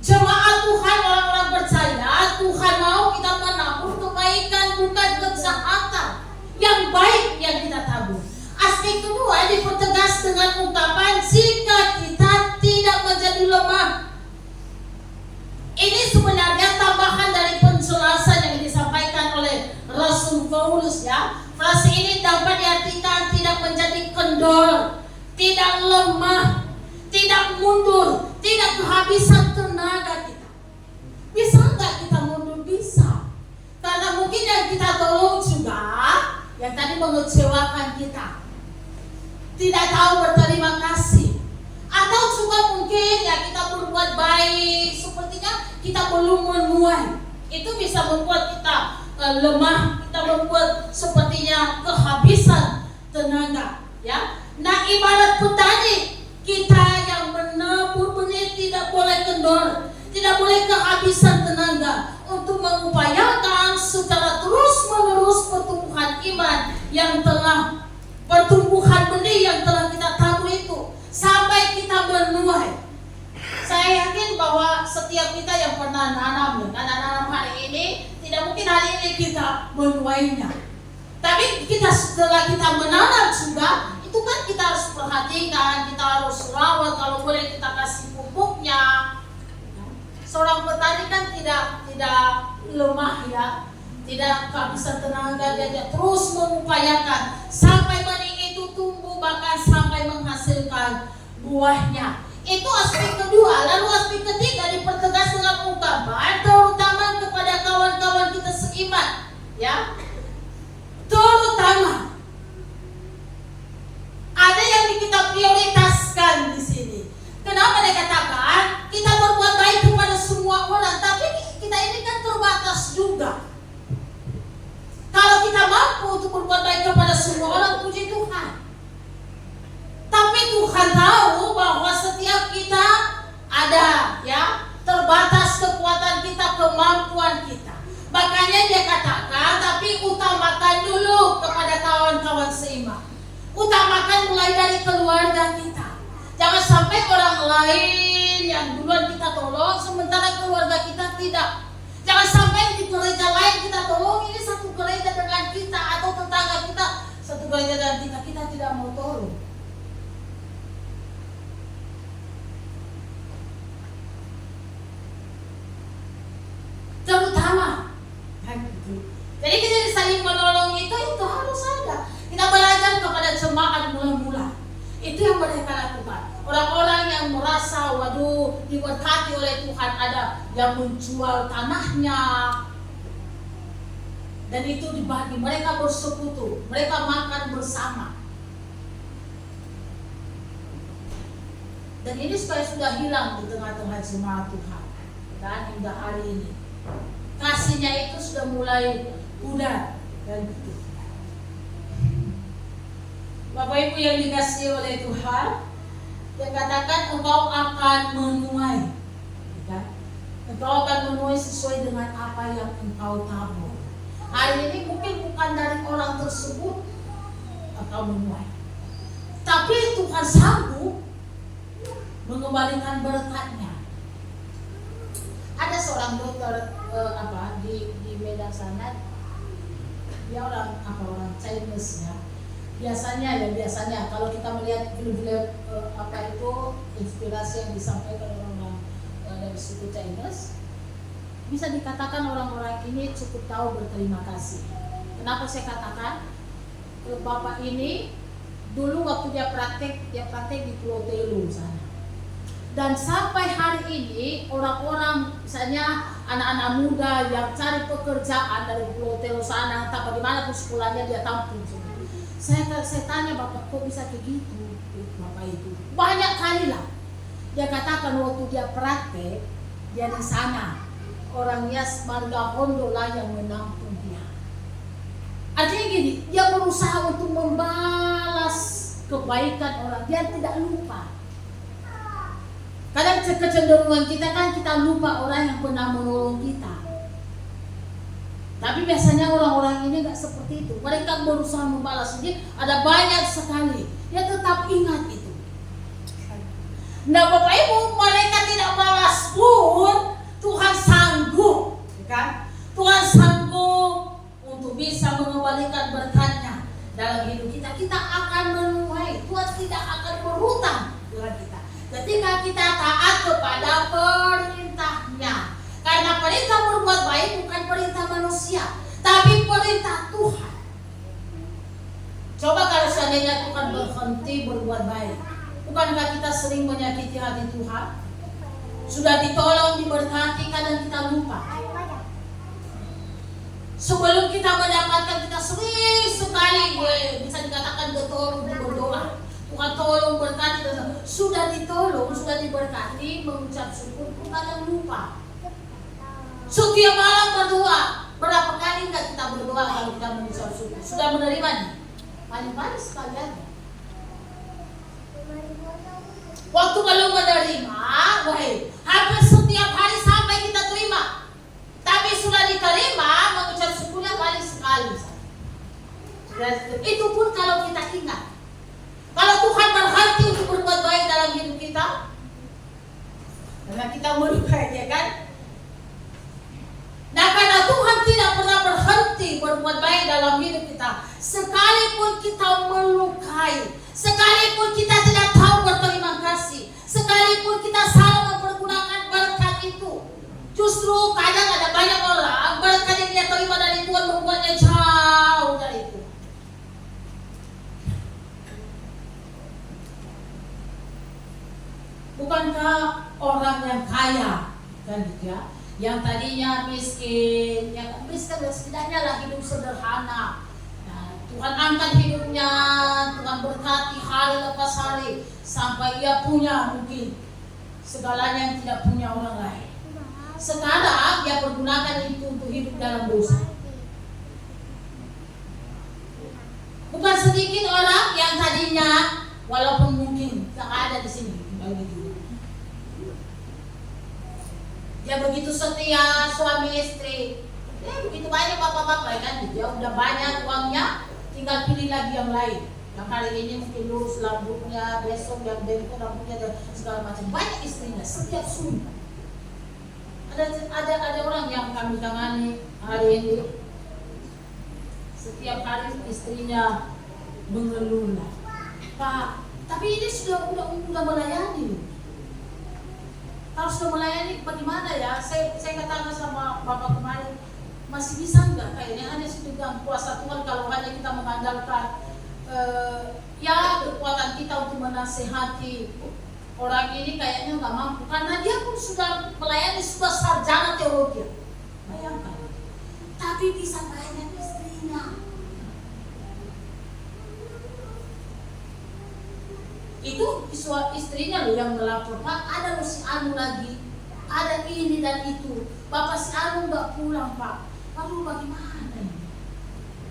Jemaat Tuhan, orang-orang percaya, Tuhan mau kita menabur kebaikan, bukan kejahatan. Yang baik yang kita tabur. Aspek kedua dipertegas dengan ungkapan jika kita tidak menjadi lemah. Ini sebenarnya tambahan dari penjelasan yang disampaikan oleh Rasul Paulus ya. Frase ini dapat diartikan tidak menjadi kendor, tidak lemah, tidak mundur, tidak kehabisan tenaga kita. Bisa nggak kita mundur? Bisa. Karena mungkin yang kita tolong juga yang tadi mengecewakan kita, tidak tahu berterima kasih, atau juga mungkin ya kita berbuat baik, sepertinya kita belum menuai. Itu bisa membuat kita lemah, kita membuat sepertinya kehabisan tenaga ya. Nah, ibarat petani, kita yang menabur benih tidak boleh kendor, tidak boleh kehabisan tenaga untuk mengupayakan secara terus-menerus pertumbuhan iman yang telah, pertumbuhan benih yang telah kita tabur itu sampai kita menuai. Saya yakin bahwa setiap kita yang pernah nanam, karena nanam hari ini tidak mungkin hari ini kita menuainya. Tapi kita setelah kita menanam juga, itu kan kita harus perhatikan, kita harus rawat, kalau boleh kita kasih pupuknya. Seorang petani kan tidak lemah ya, tidak kehabisan tenaga, dia terus mengupayakan sampai benih itu tumbuh, bahkan sampai menghasilkan buahnya. Itu aspek kedua. Lalu aspek ketiga dipertegas dengan ungkapan terutama kepada kawan-kawan kita seiman, ya. Terutama ada yang kita prioritaskan di sini. Kenapa dia katakan kita berbuat baik kepada semua orang, tapi kita ini kan terbatas juga. Kalau kita mampu untuk berbuat baik kepada semua orang, puji Tuhan. Tapi Tuhan tahu bahwa setiap kita ada ya terbatas kekuatan kita, kemampuan kita. Makanya dia katakan, tapi utamakan dulu kepada kawan-kawan seiman. Utamakan mulai dari keluarga kita. Jangan sampai orang lain yang duluan kita tolong, sementara keluarga kita tidak. Jangan sampai di gereja lain kita tolong, ini satu gereja dengan kita atau tetangga kita satu gereja dengan kita tidak mau tolong. Terutama jadi kita saling menolong itu harus ada. Kita belajar kepada jemaat mula-mula. Itu yang mereka lakukan. Orang-orang yang merasa waduh diberkati oleh Tuhan, ada yang menjual tanahnya dan itu dibagi, mereka bersekutu, mereka makan bersama. Dan ini sudah hilang di tengah-tengah jemaat Tuhan dan hingga hari ini. Kasihnya itu sudah mulai pudar dan gitu. Bapak Ibu yang dikasihi oleh Tuhan, dia katakan engkau akan menuai, ya? Engkau akan menuai sesuai dengan apa yang engkau tabur. Hari ini mungkin bukan dari orang tersebut engkau menuai, tapi Tuhan sanggup mengembalikan berkatnya. Ada seorang dokter di Medan sana, dia orang Chinese ya. Biasanya kalau kita melihat film-film inspirasi yang disampaikan orang dari suku Chinese, bisa dikatakan orang-orang ini cukup tahu berterima kasih. Kenapa saya katakan? Bapak ini dulu waktu dia praktek di Pulau Telu sana. Dan sampai hari ini orang-orang misalnya anak-anak muda yang cari pekerjaan dari Pulau Telu sana, entah bagaimana pun sekolahnya dia tampung. Saya tanya, Bapak kok bisa kayak gitu? Bapak itu banyak kali lah dia katakan waktu dia praktek, dia di sana orangnya marga Hondo lah yang menampung dia. Artinya gini, dia berusaha untuk membalas kebaikan orang, dia tidak lupa. Kadang kecenderungan kita kan kita lupa orang yang pernah menolong kita. Tapi biasanya orang-orang ini nggak seperti itu. Mereka berusaha membalas. Jadi ada banyak sekali. Dia tetap ingat itu. Nah Bapak Ibu, mereka tidak balas pun Tuhan sanggup, kan? Tuhan sanggup untuk bisa mengembalikan berkatnya dalam hidup kita. Kita akan menuai. Tuhan tidak akan berhutang dengan kita ketika kita taat kepada perintahnya. Karena perintah berbuat baik bukan perintah manusia, tapi perintah Tuhan. Coba kalau seandainya Tuhan berhenti berbuat baik, bukankah kita sering menyakiti hati Tuhan? Sudah ditolong, diberkati, kadang kita lupa. Sebelum kita mendapatkan, kita sering sekali bisa dikatakan bertolong berdoa. Tuhan tolong berkati, sudah ditolong, sudah diberkati, mengucap syukur, pun kadang lupa. Setiap malam berdoa, berapa kali enggak kita berdoa kalau kita mengucap syukur? Sudah menerimanya? Paling-paling sekali aja. Waktu belum menerima, hampir setiap hari sampai kita terima. Tapi sudah diterima, mengucap syukurnya paling sekali. Itu pun kalau kita ingat. Kalau Tuhan berhenti untuk berbuat baik dalam hidup kita, karena kita melukai, ya kan? Nah karena Tuhan tidak berhenti berbuat baik dalam hidup kita, sekalipun kita melukai, sekalipun kita tidak tahu berterima kasih, sekalipun kita salah mempergunakan berkat itu, justru kadang ada banyak orang berkat yang dia terima dari Tuhan membuatnya jauh dari itu. Bukankah orang yang kaya, kan gitu ya, yang tadinya miskin, yang miskin setidaknya lah hidup sederhana. Nah, Tuhan angkat hidupnya, Tuhan berkati hari lepas hari sampai ia punya mungkin segalanya yang tidak punya orang lain. Sekarang dia pergunakan itu untuk hidup dalam dosa. Bukan sedikit orang yang tadinya walaupun mungkin tak ada di sini, dia begitu setia suami istri, begitu banyak bapak-bapak kan, dia udah banyak uangnya, tinggal pilih lagi yang lain. Yang hari ini mungkin lurus rambutnya, besok yang bengkok rambutnya dan segala macam. Banyak istrinya, setiap suami. Ada orang yang kami tangani hari ini, setiap hari istrinya mengeluh, Pak, tapi ini sudah melayani. Kalau sudah melayani bagaimana ya? Saya katakan sama Bapak kemarin, masih bisa enggak? Kayaknya hanya sedang kuasa Tuhan kalau hanya kita mengandalkan ya kekuatan kita untuk menasehati orang ini, kayaknya nggak mampu karena dia pun sudah melayani, sudah sarjana teologi. Bayangkan. Tapi bisa banyak istrinya. Itu istrinya loh yang melapor, Pak, ada loh si Anu lagi, ada ini dan itu, Bapak si Anu nggak pulang, Pak. Lalu bagaimana ini?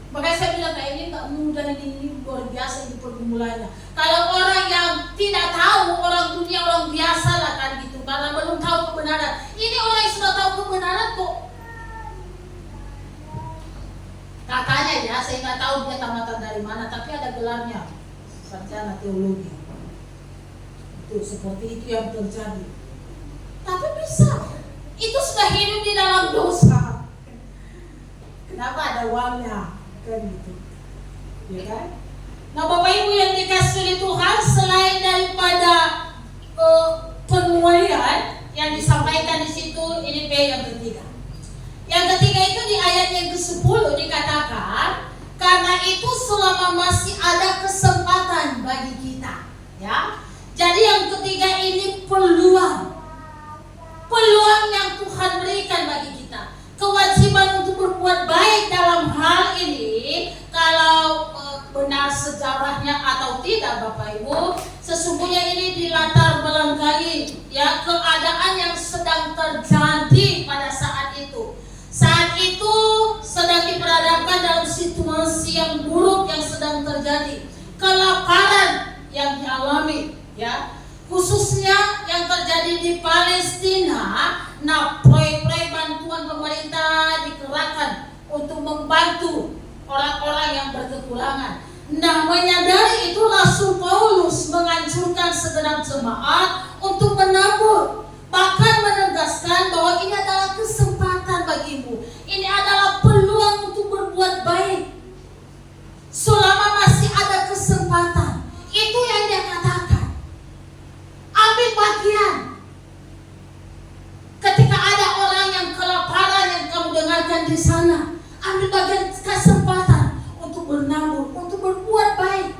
Makanya saya bilang kayak ini nggak mudah, ini luar biasa ini pergumulannya. Kalau orang yang tidak tahu, orang dunia orang biasa lah kan gitu, karena belum tahu kebenaran. Ini orang yang sudah tahu kebenaran kok. Katanya ya, saya nggak tahu dia tamatan dari mana, tapi ada gelarnya, sarjana teologi. Seperti itu yang terjadi. Tapi bisa, itu sudah hidup di dalam dosa. Kenapa ada uangnya? Kan gitu, ya kan? Nah, Bapak Ibu yang dikasih oleh Tuhan, selain daripada penuaian yang disampaikan di situ, ini P yang ketiga. Yang ketiga itu di ayat yang ke-10 dikatakan, karena itu selama masih ada kesempatan bagi kita, ya. Jadi yang ketiga ini peluang yang Tuhan berikan bagi kita. Kewajiban untuk berbuat baik dalam hal ini, kalau benar sejarahnya atau tidak Bapak Ibu, sesungguhnya ini dilatar belakangi ya keadaan yang sedang terjadi pada saat itu. Saat itu sedang diperhadapkan dalam situasi yang buruk yang sedang terjadi, kelaparan yang dialami. Ya, khususnya yang terjadi di Palestina. Nah, proyek-proyek bantuan pemerintah dikerahkan untuk membantu orang-orang yang berkekurangan. Nah, menyadari itu Rasul Paulus menganjurkan segenap jemaat untuk menabur, bahkan menegaskan bahwa ini adalah kesempatan bagimu, ini adalah peluang untuk berbuat baik. Selama masih ada kesempatan, itu yang dia katakan. Ambil bagian. Ketika ada orang yang kelaparan yang kamu dengarkan di sana, ambil bagian, kesempatan untuk bernabur, untuk berbuat baik.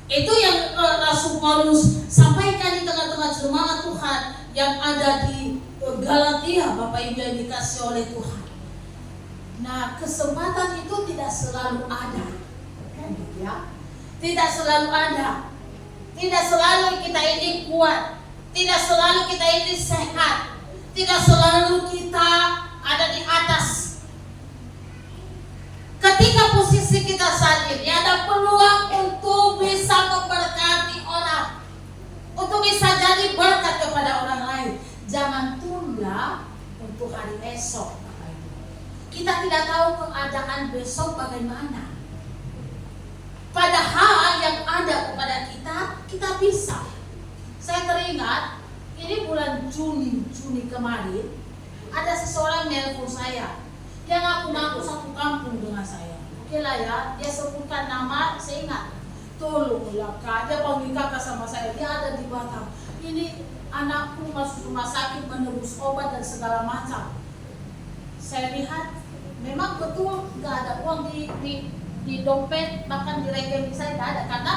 Itu yang Rasul Paulus sampaikan di tengah-tengah jemaat Tuhan yang ada di Galatia, Bapak Ibu yang dikasih oleh Tuhan. Nah, kesempatan itu tidak selalu ada, kan gitu ya? Tidak selalu ada. Tidak selalu kita ini kuat, tidak selalu kita ini sehat, tidak selalu kita ada di atas. Ketika posisi kita saat ini, ada peluang untuk bisa memberkati orang, untuk bisa jadi berkat kepada orang lain. Jangan tunda untuk hari esok. Kita tidak tahu keadaan besok bagaimana. Padahal yang ada kepada kita bisa. Saya teringat, ini bulan Juni kemarin, ada seseorang nelpon saya. Dia Dia ngaku-ngaku satu kampung dengan saya. Oke lah ya, dia sebutkan nama, saya ingat. Tolonglah Kak, dia panggil kakak sama saya, dia ada di Batam. Ini anakku masuk rumah sakit menebus obat dan segala macam. Saya lihat memang betul nggak ada uang di dompet, bahkan di rekening saya nggak ada, karena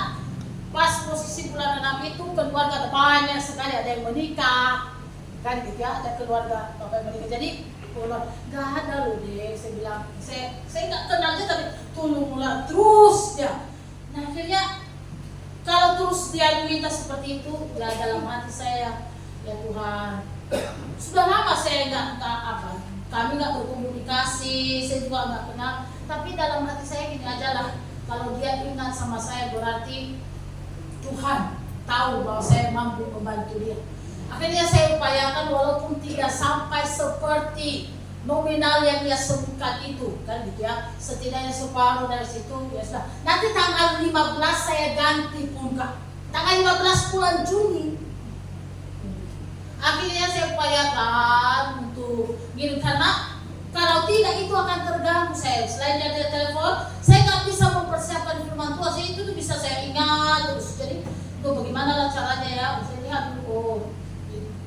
pas posisi bulan 6 itu keluarga ada banyak sekali, ada yang menikah kan gitu ya, ada keluarga bapak yang menikah, jadi nggak ada loh deh. Saya bilang saya nggak kenal dia, tapi tolonglah terus dia. Nah akhirnya kalau terus dia minta seperti itu, ya dalam hati saya, ya Tuhan, sudah lama saya nggak apa, kami nggak berkomunikasi, saya juga nggak kenal, tapi dalam hati saya gini aja lah, kalau dia ingat sama saya berarti Tuhan tahu bahwa saya mampu membantu dia. Akhirnya saya upayakan walaupun tidak sampai seperti nominal yang dia sebutkan itu, kan gitu ya, setidaknya separuh dari situ ya sudah. Nanti tanggal 15 saya ganti pun Kak, tanggal 15 bulan Juni. Akhirnya saya upayakan untuk gini, karena kalau tidak itu akan terganggu saya. Selain dari telepon, saya nggak bisa mempersiapkan firman Tuhan. Saya itu tuh bisa saya ingat terus. Jadi tuh bagaimana lah caranya ya? Saya lihat dulu,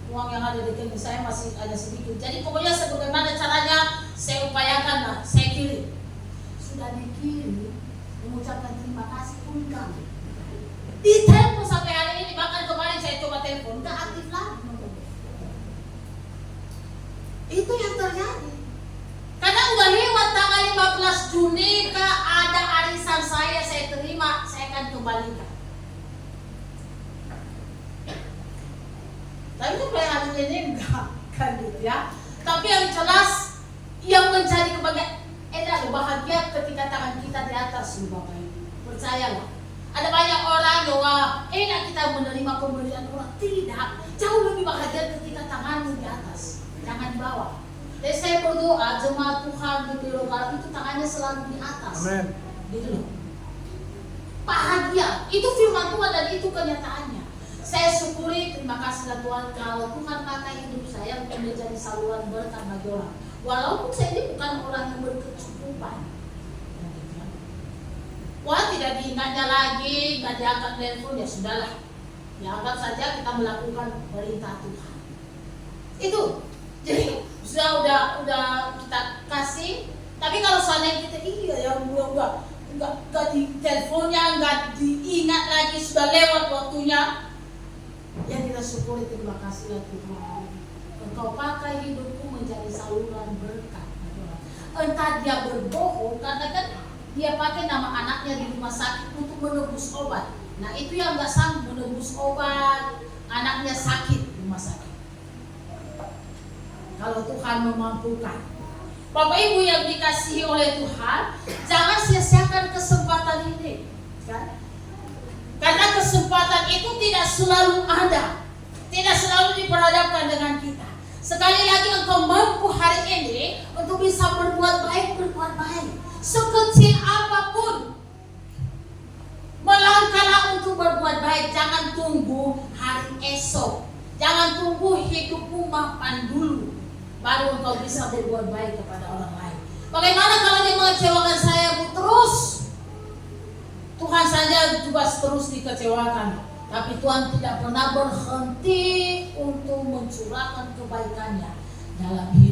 uang yang ada di rekening saya masih ada sedikit. Jadi pokoknya sebagaimana caranya saya upayakan lah, saya kirim. Sudah dikirim, mengucapkan terima kasih pun enggak. Di telepon sampai hari ini, bahkan kemarin saya coba telepon, enggak aktif lagi. Itu yang terjadi. Karena udah lewat tanggal 15 Juni, Kak, ada arisan saya terima, saya akan kembalikan. Tapi sampai hari ini enggak, kan gitu ya. Tapi yang jelas, yang menjadi bahagia ketika tangan kita di atas, Bapak Ibu. Percayalah. Ada banyak orang bahwa enak kita menerima pemberian orang. Tidak, jauh lebih bahagia ketika tanganmu di atas, jangan di bawah. Jadi saya berdoa jemaat Tuhan di Pilokal itu tangannya selalu di atas. Amin. Gitu loh. Bahagia, itu firman Tuhan dan itu kenyataannya. Saya syukuri, terima kasih Tuhan kalau Tuhan pakai hidup saya untuk menjadi saluran berkat bagi orang. Walaupun saya ini bukan orang yang berkecukupan. Wah, tidak diingatnya lagi, nggak diangkat telepon, ya sudahlah. Ya anggap saja kita melakukan perintah Tuhan. Itu. Jadi udah kita kasih. Tapi kalau seandainya kita nggak di teleponnya, nggak diingat lagi, sudah lewat waktunya. Yang kita syukuri, terima kasih Tuhan. Engkau pakai hidupku menjadi saluran berkat. Entah dia berbohong, karena kan dia pakai nama anaknya di rumah sakit untuk menebus obat. Nah itu yang nggak sanggup menebus obat, anaknya sakit di rumah sakit. Kalau Tuhan memampukan. Bapak Ibu yang dikasihi oleh Tuhan, jangan sia-siakan kesempatan ini, kan? Karena kesempatan itu tidak selalu ada, tidak selalu diperhadapkan dengan kita. Sekali lagi engkau mampu hari ini untuk bisa berbuat baik. Sekecil apapun, melangkahlah untuk berbuat baik. Jangan tunggu hari esok, jangan tunggu hidupmu mapan dulu, baru engkau bisa berbuat baik kepada orang lain. Bagaimana kalau dia mengecewakan saya, Bu? Terus Tuhan saja juga terus dikecewakan, tapi Tuhan tidak pernah berhenti untuk mencurahkan kebaikannya dalam hidup.